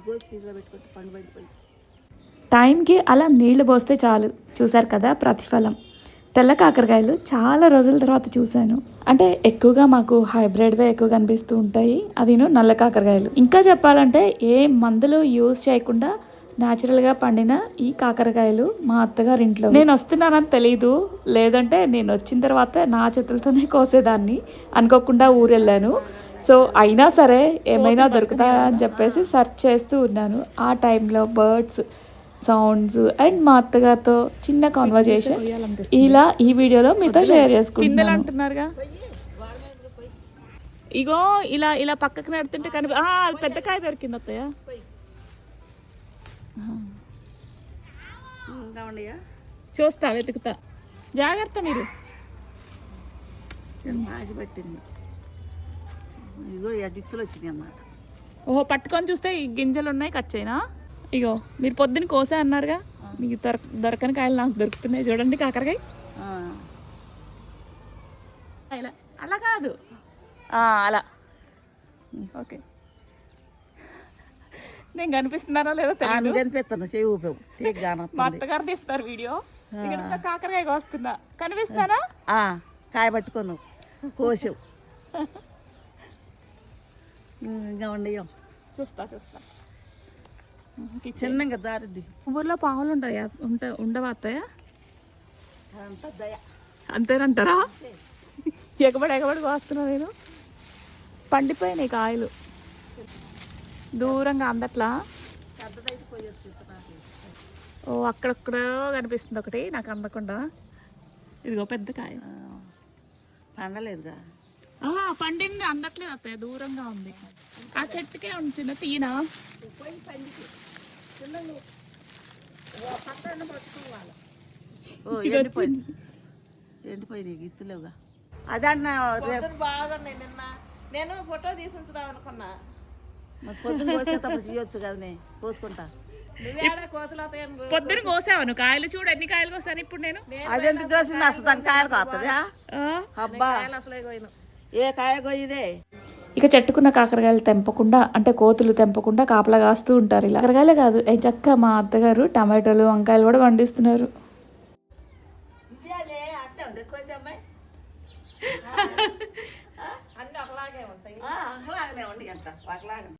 కోసి ఫ్రీజ్లో పెట్టుకుంటే పండు పడిపోయి టైంకి అలా నీళ్లు పోస్తే చాలు. చూసారు కదా ప్రతిఫలం. తెల్ల కాకరకాయలు చాలా రోజుల తర్వాత చూశాను. అంటే ఎక్కువగా మాకు హైబ్రిడ్వే ఎక్కువ కనిపిస్తూ ఉంటాయి. అదిను నల్ల కాకరకాయలు. ఇంకా చెప్పాలంటే ఏ మందులు యూజ్ చేయకుండా న్యాచురల్గా పండిన ఈ కాకరకాయలు మా అత్తగారి ఇంట్లో. నేను వస్తున్నానని తెలీదు, లేదంటే నేను వచ్చిన తర్వాత నా చేతులతోనే కోసేదాన్ని. అనుకోకుండా ఊరెళ్ళాను. సో అయినా సరే ఏమైనా దొరుకుతాయా అని చెప్పేసి సెర్చ్ చేస్తూ ఉన్నాను. ఆ టైంలో బర్డ్స్ సౌండ్స్ అండ్ మా అత్తగారితో చిన్న కాన్వర్జేషన్ ఇలా ఈ వీడియోలో మీతో షేర్ చేసుకుంటున్నాను. అంటున్నారుగా, ఇగో ఇలా ఇలా పక్కకు నడుతుంటే కనిపి అది పెద్ద కాయ దొరికింది అత్తయ్య. చూస్తా వెతుకుతా, జాగ్రత్త మీరు. పట్టింది ఇగో దిక్కులు వచ్చినాయి అన్నమాట. ఓహో పట్టుకొని చూస్తే ఈ గింజలు ఉన్నాయి, కట్ చేయనా? ఇగో మీరు పొద్దున్న కోసే అన్నారుగా, మీకు దొరకని కాయలు నాకు దొరుకుతున్నాయి. చూడండి కాకరకాయ. అలా కాదు, అలా. ఓకే, నేను కనిపిస్తున్నానో లేదో తెలియదు. కనిపిస్తాను, చెవి ఊపావు. మా అత్తగారు తీస్తారు వీడియో. కాకరకాయ కోస్తున్నా, కనిపిస్తానా? కాయ పట్టుకోను కోసావు. ఇంకా ఉండయో చూస్తా చూస్తా. చిన్నగా దారిద్ది. ఊర్లో పావులు ఉంటాయా? ఉండవా అత్తయ్య? అంతేనంటారా? ఎగబడి కోస్తున్నా నేను. పండిపోయినాయి కాయలు దూరంగా అందట్లా. ఓ అక్కడక్కడో కనిపిస్తుంది ఒకటి, నాకు అందకుండా. ఇదిగో పెద్ద కాయ. పండలేదుగా, పండింది అందట్లేదు అత్తయ్య, దూరంగా ఉంది. ఆ చెట్టుకే ఉంచిన తీనా. ఎండిపోయి గిత్తులేవుగా. అదన్నా బాగున్నాయి. నిన్న నేను ఫోటో తీసి ఉంచుదాం అనుకున్నా. పొద్దున్న కోసేటప్పుడు తీయొచ్చు కదా, కోసుకుంటా. పొద్దున కోసావను కాయలు. చూడు ఎన్ని కాయలు కోసాను ఇప్పుడు నేను. అదెందుకు కోసింది అసలు? దాని కాయలు కాస్తుందా? అబ్బా, ఏ కాయ కోయిదే. ఇక చెట్టుకున్న కాకరకాయలు తెంపకుండా, అంటే కోతులు తెంపకుండా కాపలా కాస్తూ ఉంటారు. ఇలా కాకరకాయలే కాదు, చక్కగా మా అత్తగారు టమాటోలు వంకాయలు కూడా పండిస్తున్నారు. అన్ని ఒకలాగే ఉంటాయి.